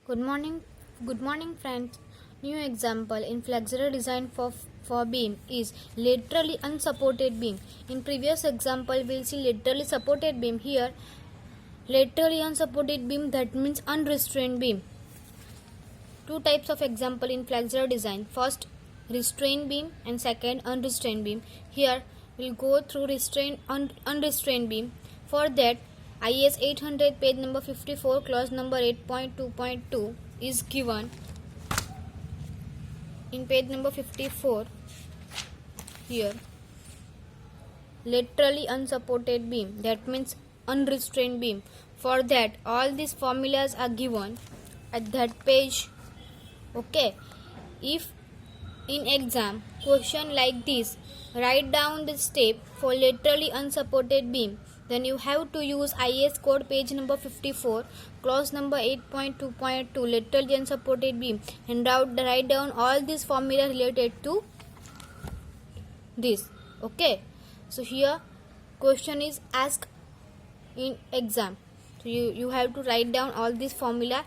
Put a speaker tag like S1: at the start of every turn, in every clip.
S1: Good morning, friends. New example in flexural design for beam is laterally unsupported beam. In previous example, we'll see laterally supported beam. Here, laterally unsupported beam, that means unrestrained beam. Two types of example in flexural design. First, restrained beam, and second, unrestrained beam. Here, we'll go through unrestrained beam. For that, IS 800 page number 54 clause number 8.2.2 is given in page number 54. Here, laterally unsupported beam, that means unrestrained beam. For that, all these formulas are given at that page. Okay, if in exam question like this, write down the step for laterally unsupported beam, then you have to use IS code page number 54 clause number 8.2.2 laterally unsupported beam and write down all these formula related to this. Okay, so here question is asked in exam, so you have to write down all these formula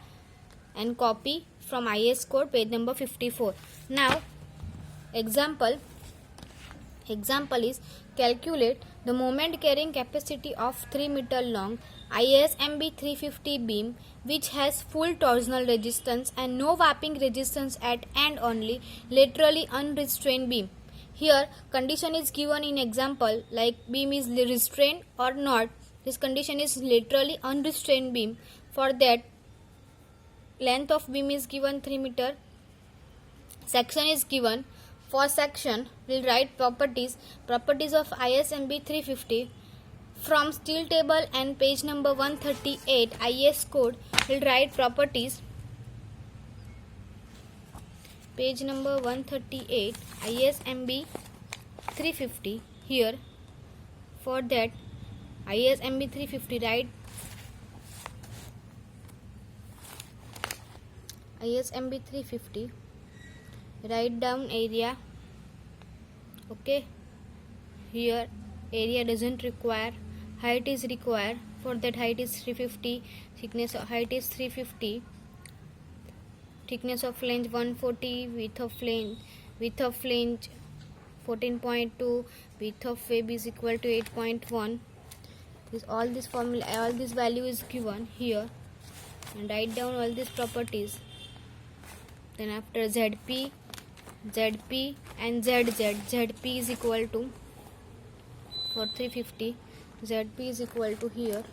S1: and copy from IS code page number 54. Now example is calculate the moment carrying capacity of 3 meter long ISMB 350 beam which has full torsional resistance and no warping resistance at end, only laterally unrestrained beam. Here condition is given in example like beam is restrained or not. This condition is laterally unrestrained beam. For that, length of beam is given 3 meter. Section is given. For section, we'll write properties of ISMB 350 from steel table and page number 138 IS code. We'll write properties. Page number 138 ISMB 350. Here, for that ISMB 350, write ISMB 350, write down area. Okay, here area doesn't require, height is required. For that, height is 350, thickness of height is 350, thickness of flange 140, width of flange 14.2, width of web is equal to 8.1. All this formula, all this value is given here, and write down all these properties. Then after ZP and ZP is equal to, for 350 ZP is equal to here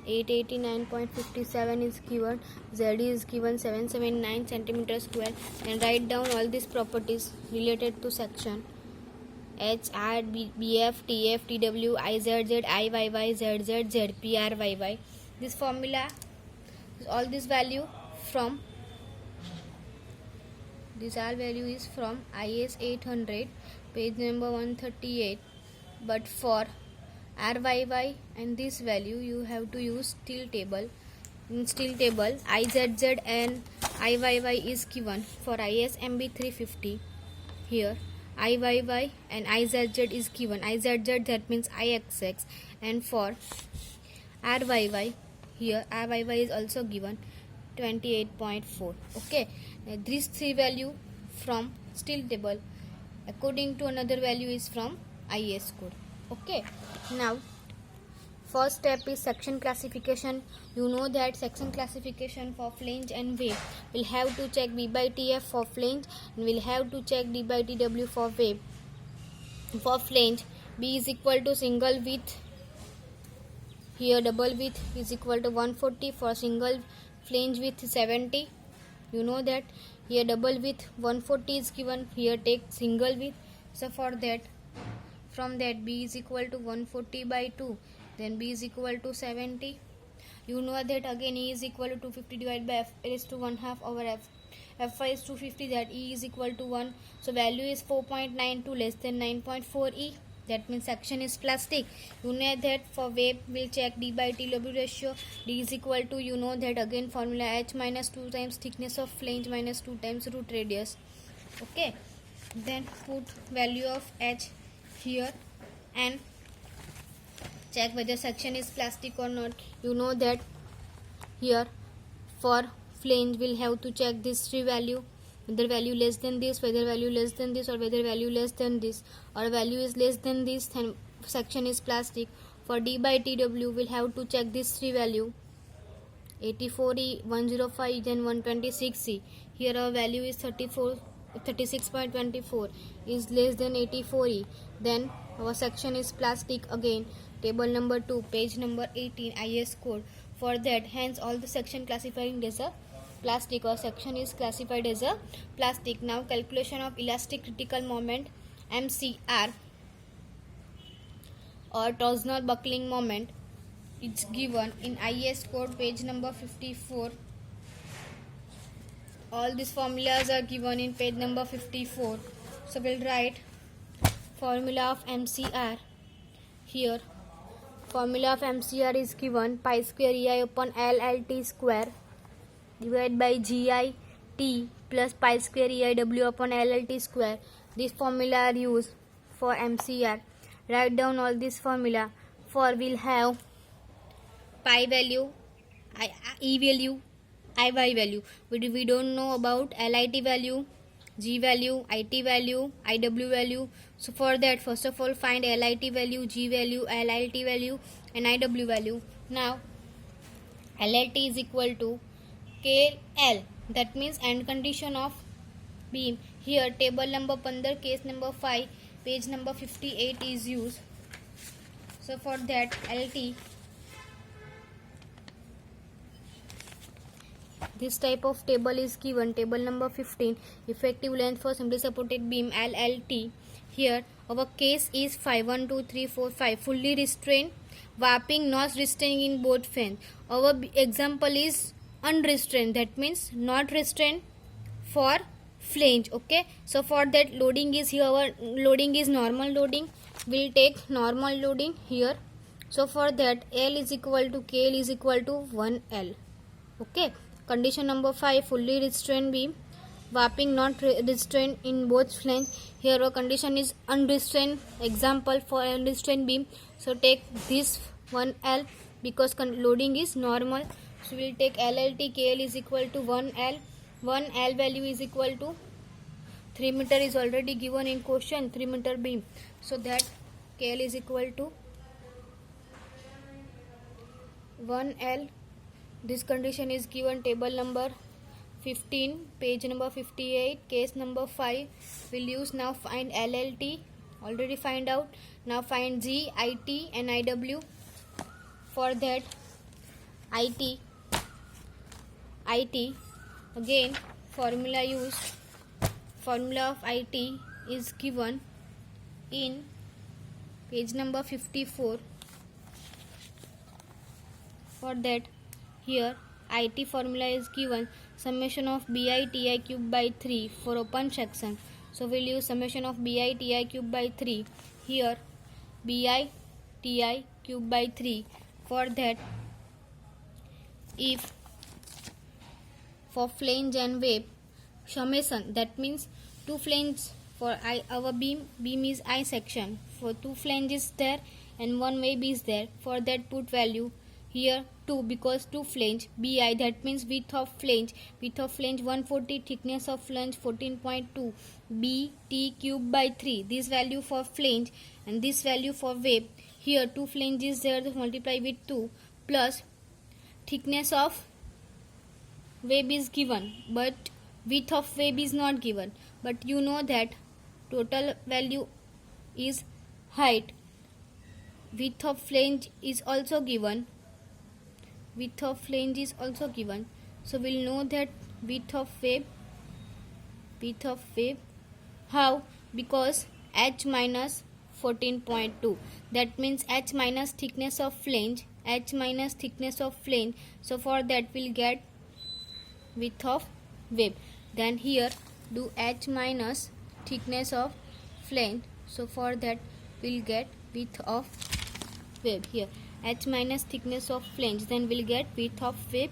S1: 889.57 is given, ZD is given 779 centimeter square, and write down all these properties related to section HR, BF, TF, TW, IZZ, IYY, ZZ, ZP, RYY. This formula, all this value from, this all value is from IS 800 page number 138, but for RYY and this value you have to use steel table. In steel table, IZZ and IYY is given. For ISMB 350, here IYY and IZZ is given. IZZ, that means IXX, and for RYY, here RYY is also given 28.4. Okay, now these three value from steel table. According to another value is from IS code. Okay, now first step is section classification. You know that section classification for flange and wave, we'll have to check B by TF for flange, and we'll have to check D by TW for wave. For flange, B is equal to single width, here double width is equal to 140. For single flange width 70. You know that here double width 140 is given, here take single width. So for that, from that B is equal to 140 by 2, then B is equal to 70. You know that again E is equal to 250 divided by F raised to 1/2 over F is 250, that E is equal to 1. So value is 4.92 less than 9.4 E. That means section is plastic. You know that for wave we'll check D by TW ratio. D is equal to, you know that again formula H minus 2 times thickness of flange minus 2 times root radius. Okay, then put value of H here and check whether section is plastic or not. You know that here for flange will have to check these three value, whether value less than this, whether value less than this, or whether value less than this, or value is less than this, then section is plastic. For D by TW we'll have to check these three value, 84E, 105, then 126E. Here our value is 36.24 is less than 84E. Then our section is plastic again. Table number 2, page number 18, IS code. For that, hence all the section classified as a plastic, or section is classified as a plastic. Now calculation of elastic critical moment, MCR, or torsional buckling moment, it's given in IS code page number 54. All these formulas are given in page number 54. So we'll write formula of MCR here. Formula of MCR is given pi square EI upon LLT square divided by GI T plus pi square EIW upon LLT square. This formula are used for MCR. Write down all this formula. For we'll have pi value, E value, IY value. We don't know about LIT value, G value, IT value, IW value. So for that, first of all find LIT value, G value, LIT value and IW value. Now LIT is equal to KL, that means end condition of beam. Here table number 15, case number 5, page number 58 is used. So for that LT, this type of table is given. Table number 15, effective length for simply supported beam LLT. Here our case is 5, 1, 2, 3, 4, 5, fully restrained, warping, not restraining in both fans. Our example is unrestrained, that means not restrained for flange. Okay, so for that loading is here, our loading is normal loading. We'll take normal loading here. So for that L is equal to KL is equal to 1L. Okay, condition number 5, fully restrained beam, warping, not restrained in both flange. Here our condition is unrestrained, example for unrestrained beam. So take this 1L because loading is normal. So we'll take LLT, KL is equal to 1L. 1L value is equal to 3 meter is already given in question, 3 meter beam. So that KL is equal to 1L. This condition is given table number 15, page number 58, case number 5. We'll use now find LLT, already find out. Now find G, IT and IW. For that IT again formula used. Formula of IT is given in page number 54. For that here IT formula is given summation of BI TI cube by 3 for open section. So we'll use summation of BI TI cube by 3. Here BI TI cube by 3. For that, if for flange and wave summation, that means two flanges for our beam is I section. For two flanges there and one wave is there. For that put value here 2 because 2 flange BI, that means width of flange 140, thickness of flange 14.2, BT cube by 3, this value for flange and this value for wave. Here 2 flanges there, to multiply with 2 plus thickness of wave is given but width of wave is not given, but you know that total value is height. Width of flange is also given. So we'll know that width of wave. How? Because h minus 14.2, that means h minus thickness of flange. So for that we'll get width of wave. Then here do h minus thickness of flange. So for that we'll get width of wave. Here h minus thickness of flange, then we'll get width of wave.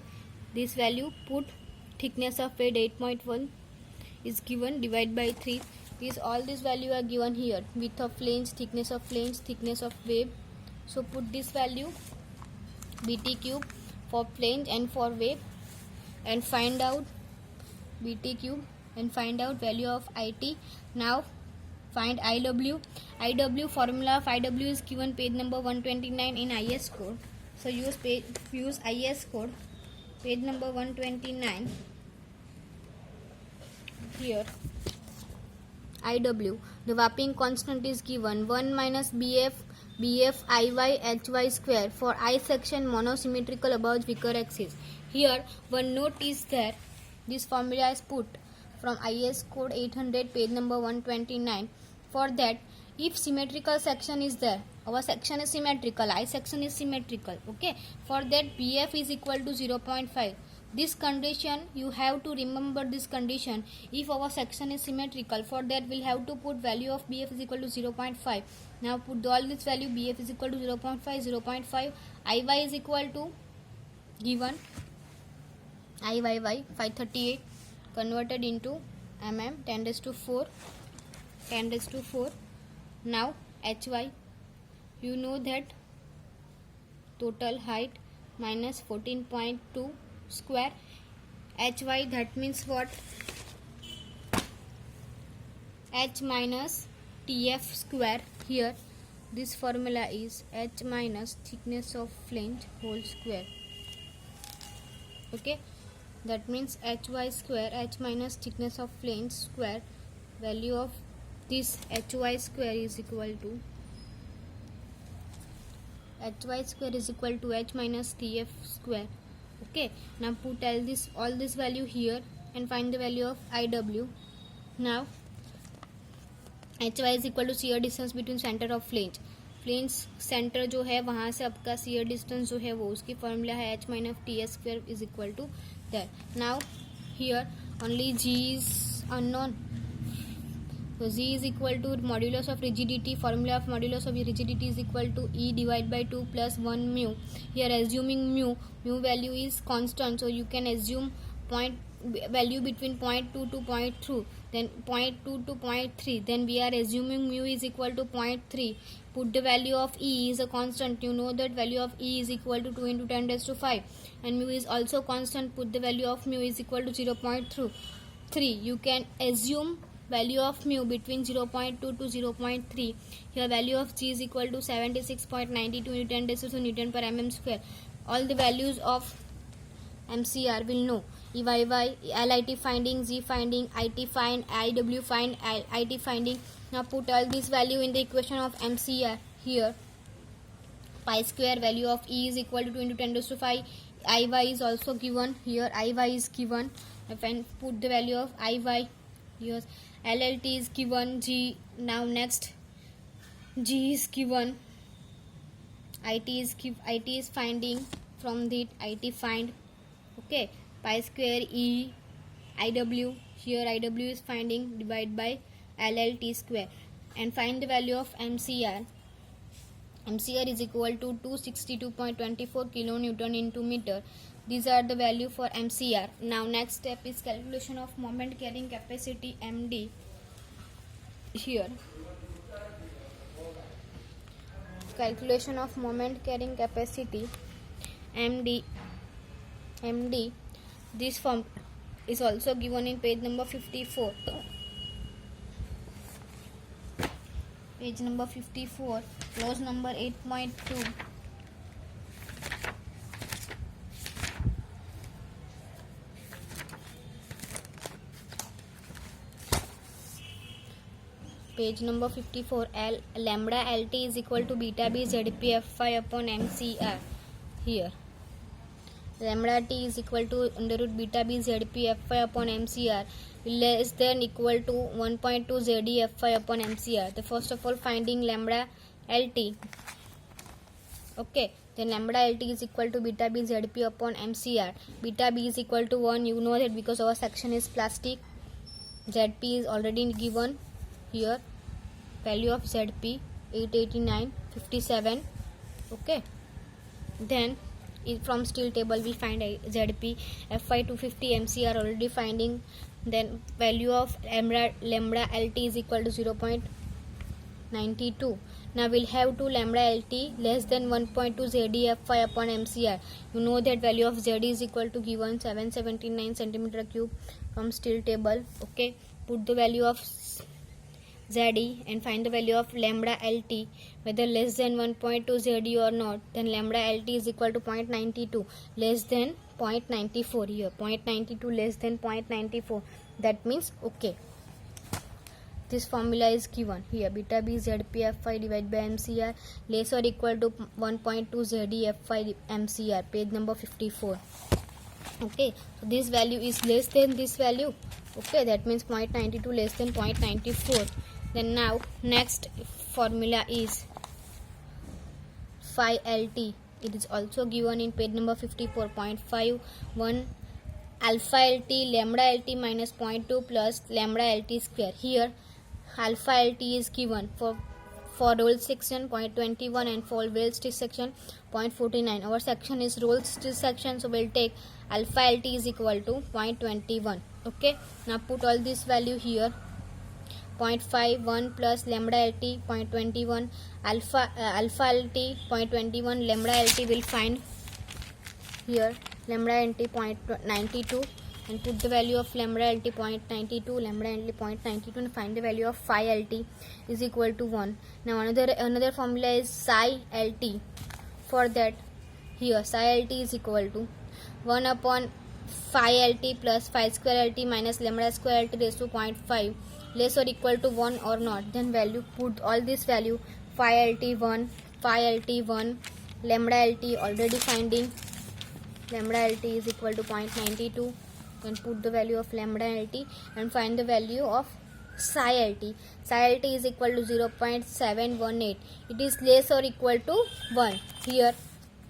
S1: This value put thickness of wave 8.1 is given, divide by 3. All these value are given here, width of flange, thickness of wave. So put this value BT cube for flange and for wave. and find out BT cube and find out value of IT. Now find IW. IW formula of IW is given page number 129 in IS code. So use IS code, page number 129. Here IW, the warping constant is given 1 minus BF IY HY square for I section monosymmetrical above Vickers axis. Here one note is there, this formula is put from IS code 800 page number 129. For that, if symmetrical section is there, our section is symmetrical, I section is symmetrical, okay, for that BF is equal to 0.5. This condition, you have to remember this condition. If our section is symmetrical, for that we'll have to put value of BF is equal to 0.5. Now put all this value, BF is equal to 0.5, 0.5, IY is equal to given IYY 538 converted into mm 10 raised to 4. Now HY, you know that total height minus 14.2 square HY, that means what? H minus TF square. Here this formula is H minus thickness of flange whole square, okay, that means HY square, H minus thickness of flange square. Value of this HY square is equal to H minus TF square. Okay, now put all this value here and find the value of IW. Now HY is equal to shear distance between center of flange. Flange centre जो है वहाँ से आपका shear distance जो है वो उसकी formula है H minus TS square is equal to that. Now here only G is unknown. So G is equal to modulus of rigidity. Formula of modulus of rigidity is equal to E divided by 2 plus 1 mu. Here assuming mu value is constant, so you can assume point value between 0.2 to 0.2, then 0.2 to 0.3. Then we are assuming mu is equal to 0.3. Put the value of E is a constant. You know that value of E is equal to 2 into 10 raised to 5, and mu is also constant. Put the value of mu is equal to 0.3. You can assume value of mu between 0.2 to 0.3. Here value of G is equal to 76.92 Newton decimal Newton per mm square. All the values of MCR will know. EYY, LIT finding, G finding, IT find, IW find, IT finding. Now put all this value in the equation of MCR. Here pi square value of E is equal to 2 into 10 raised to 5. IY is also given. Here IY is given. If put the value of IY, here LLT is given. G, now next G is given. IT is finding from the IT find. Okay, pi square E IW, here IW is finding, divide by LLT square, and find the value of MCR. MCR is equal to 262.24 kilonewton into meter. These are the value for MCR. Now next step is calculation of moment carrying capacity MD. Here calculation of moment carrying capacity MD. This form is also given in page number 54. Page number 54, clause number 8.2. Page number 54, lambda LT is equal to beta B ZP Fy upon MCR. Here lambda T is equal to under root beta B ZP Fy upon MCR less than equal to 1.2 ZD Fy upon MCR. The first of all finding lambda LT. Okay, then lambda LT is equal to beta B ZP upon MCR. Beta B is equal to 1. You know that because our section is plastic. ZP is already given. Here value of ZP 889.57. Okay, then from steel table we find ZP Fy 250, MCR already finding. Then value of lambda LT is equal to 0.92. Now we'll have to lambda LT less than 1.2 ZDFy upon MCR. You know that value of Z is equal to given 779 centimeter cube from steel table. Okay, put the value of ZE and find the value of lambda LT, whether less than 1.2 ZE or not. Then lambda LT is equal to 0.92 less than 0.94 here. 0.92 less than 0.94. That means okay. This formula is given here. Beta B ZPFy divided by MCR less or equal to 1.2 ZEFy MCR. Page number 54. Okay, so this value is less than this value. Okay, that means 0.92 less than 0.94. Then now next formula is phi LT. It is also given in page number 54.51. Alpha LT lambda LT minus 0.2 plus lambda LT square. Here alpha LT is given for roll section 0.21 and for wheel stitch section 0.49. Our section is roll stitch section, so we'll take alpha LT is equal to 0.21. Okay, now put all this value here. 0.51 plus lambda LT 0.21, alpha LT 0.21, lambda LT will find here lambda LT 0.92 and put the value of lambda LT 0.92, lambda LT 0.92 and find the value of phi LT is equal to 1. Now another formula is psi LT. For that here psi LT is equal to 1 upon phi LT plus phi square LT minus lambda square LT raised to 0.5 less or equal to 1 or not. Then value, put all this value, phi LT 1, phi LT 1, lambda LT already finding, lambda LT is equal to 0.92. Then put the value of lambda LT and find the value of psi LT. Psi LT is equal to 0.718. It is less or equal to 1. Here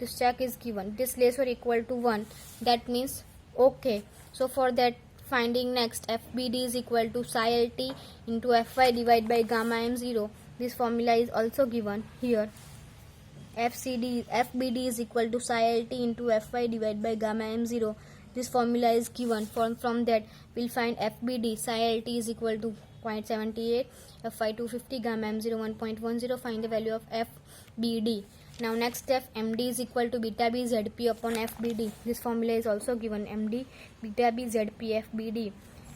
S1: this check is given. It is less or equal to 1. That means okay. So for that finding next, FBD is equal to psi LT into Fy divided by gamma m0. This formula is also given here. FBD is equal to psi LT into Fy divided by gamma m0. This formula is given. From that we'll find FBD psi LT is equal to 0.78, Fy 250, gamma m0 1.10. Find the value of FBD. Now next step, MD is equal to beta B ZP upon FBD. This formula is also given. MD beta B ZP FBD.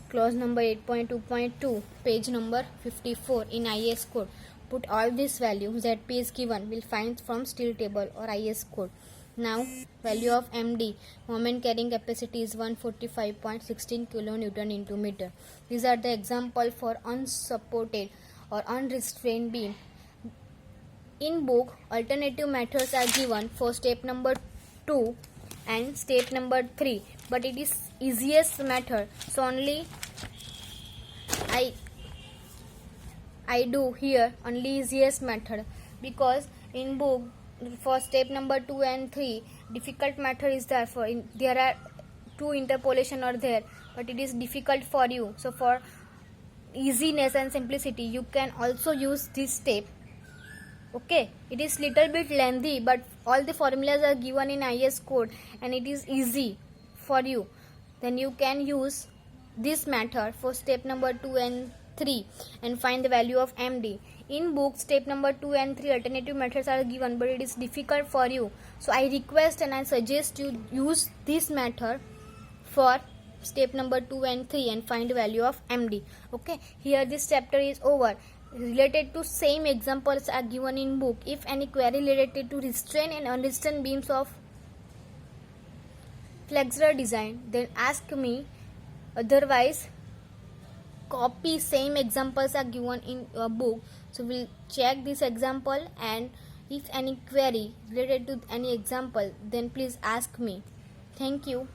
S1: Clause number 8.2.2, page number 54 in IS code. Put all this value. ZP is given. We'll find from steel table or IS code. Now value of MD, moment carrying capacity is 145.16 kilonewton into meter. These are the example for unsupported or unrestrained beam. In book, alternative methods are given for step number 2 and step number 3, but it is easiest method, so only I do here only easiest method, because in book for step number 2 and 3 difficult method is there. There are 2 interpolation are there, but it is difficult for you. So for easiness and simplicity you can also use this step. Okay, it is little bit lengthy, but all the formulas are given in IS code and it is easy for you. Then you can use this method for step number 2 and 3 and find the value of MD. In book, step number 2 and 3 alternative methods are given, but it is difficult for you. So I request and I suggest you use this method for step number 2 and 3 and find the value of MD. Okay, here this chapter is over. Related to same examples are given in book. If any query related to restrained and unrestrained beams of flexural design, then ask me. Otherwise, copy same examples are given in your book. So we'll check this example, and if any query related to any example, then please ask me. Thank you.